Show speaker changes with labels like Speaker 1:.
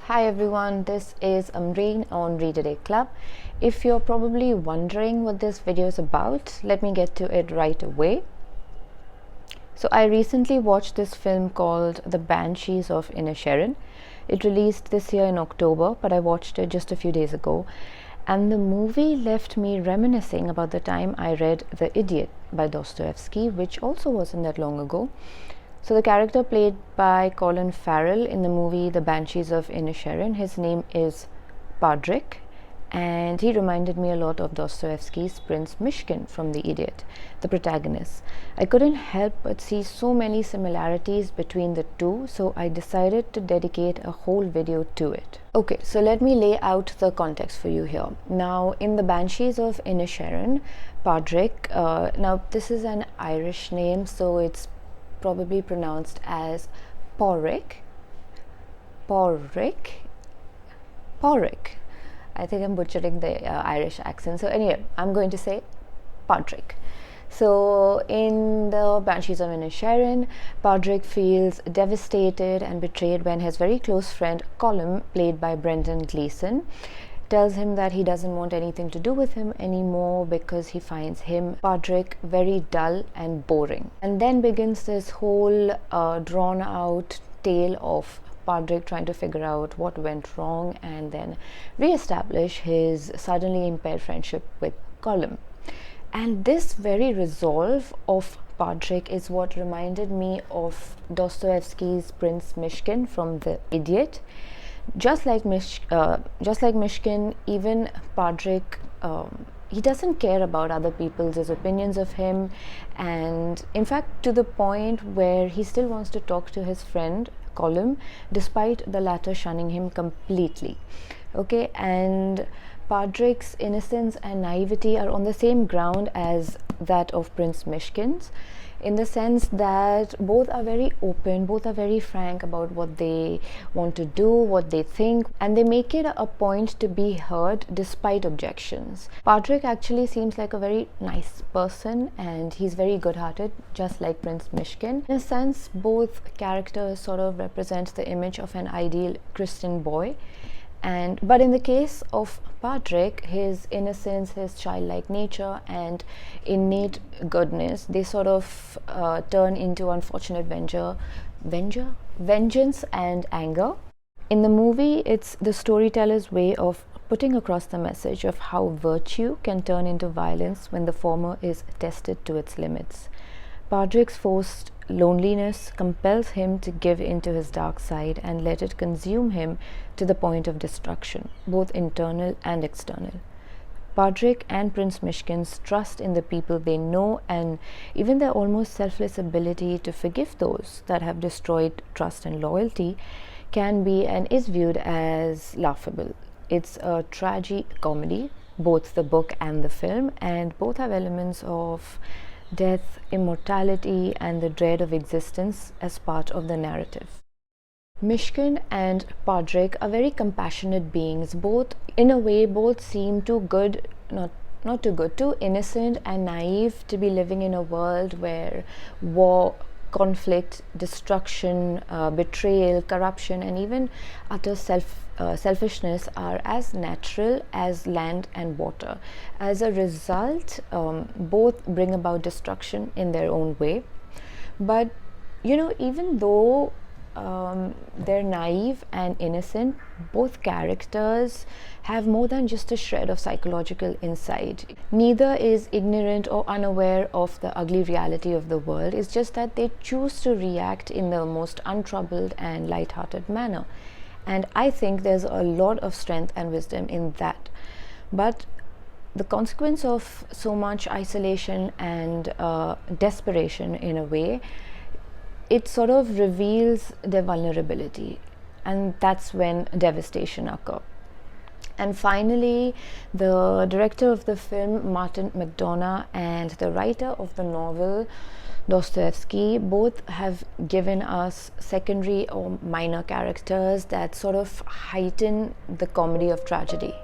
Speaker 1: Hi everyone, this is Amreen on Read a Day Club. If you're probably wondering what this video is about, let me get to it right away. So I recently watched this film called The Banshees of Inisherin. It released this year in October, but I watched it just a few days ago. And the movie left me reminiscing about the time I read The Idiot by Dostoevsky, which also wasn't that long ago. So the character played by Colin Farrell in the movie The Banshees of Inisherin, his name is Padraig, and he reminded me a lot of Dostoevsky's Prince Myshkin from The Idiot, the protagonist. I couldn't help but see so many similarities between the two, so I decided to dedicate a whole video to it. Okay, so let me lay out the context for you here. Now, in The Banshees of Inisherin, Padraig, now this is an Irish name, so it's probably pronounced as Porrick. I think I'm butchering the Irish accent. So anyway, I'm going to say Padraig. So in the Banshees of Inisherin, Padraig feels devastated and betrayed when his very close friend Colin, played by Brendan Gleeson, tells him that he doesn't want anything to do with him anymore because he finds him, Padraig, very dull and boring. And then begins this whole drawn out tale of Padraig trying to figure out what went wrong and then re-establish his suddenly impaired friendship with Colin. And this very resolve of Padraig is what reminded me of Dostoevsky's Prince Myshkin from The Idiot. Just like Myshkin, even Padraig, he doesn't care about other people's opinions of him, and in fact to the point where he still wants to talk to his friend Colin despite the latter shunning him completely. Okay, and Padraig's innocence and naivety are on the same ground as that of Prince Myshkin's, in the sense that both are very open, both are very frank about what they want to do, what they think, and they make it a point to be heard despite objections. Padraig actually seems like a very nice person and he's very good-hearted, just like Prince Myshkin. In a sense, both characters sort of represent the image of an ideal Christian boy. But in the case of Padraig, his innocence, his childlike nature and innate goodness, they sort of turn into unfortunate vengeance and anger. In the movie, it's the storyteller's way of putting across the message of how virtue can turn into violence when the former is tested to its limits. Padraig's forced loneliness compels him to give into his dark side and let it consume him to the point of destruction, both internal and external. Padraig and Prince Myshkin's trust in the people they know and even their almost selfless ability to forgive those that have destroyed trust and loyalty can be and is viewed as laughable. It's a tragi-comedy, both the book and the film, and both have elements of death, immortality, and the dread of existence as part of the narrative. Myshkin and Padraig are very compassionate beings. Both, in a way, both seem too good, not too good, too innocent and naive to be living in a world where war, conflict, destruction, betrayal, corruption, and even utter selfishness are as natural as land and water. As a result, both bring about destruction in their own way. But even though they're naive and innocent, both characters have more than just a shred of psychological insight. Neither is ignorant or unaware of the ugly reality of the world. It's just that they choose to react in the most untroubled and light-hearted manner. And I think there's a lot of strength and wisdom in that. But the consequence of so much isolation and desperation, in a way, it sort of reveals their vulnerability, and that's when devastation occurs. And finally, the director of the film, McDonagh, and the writer of the novel, Dostoevsky, both have given us secondary or minor characters that sort of heighten the comedy of tragedy.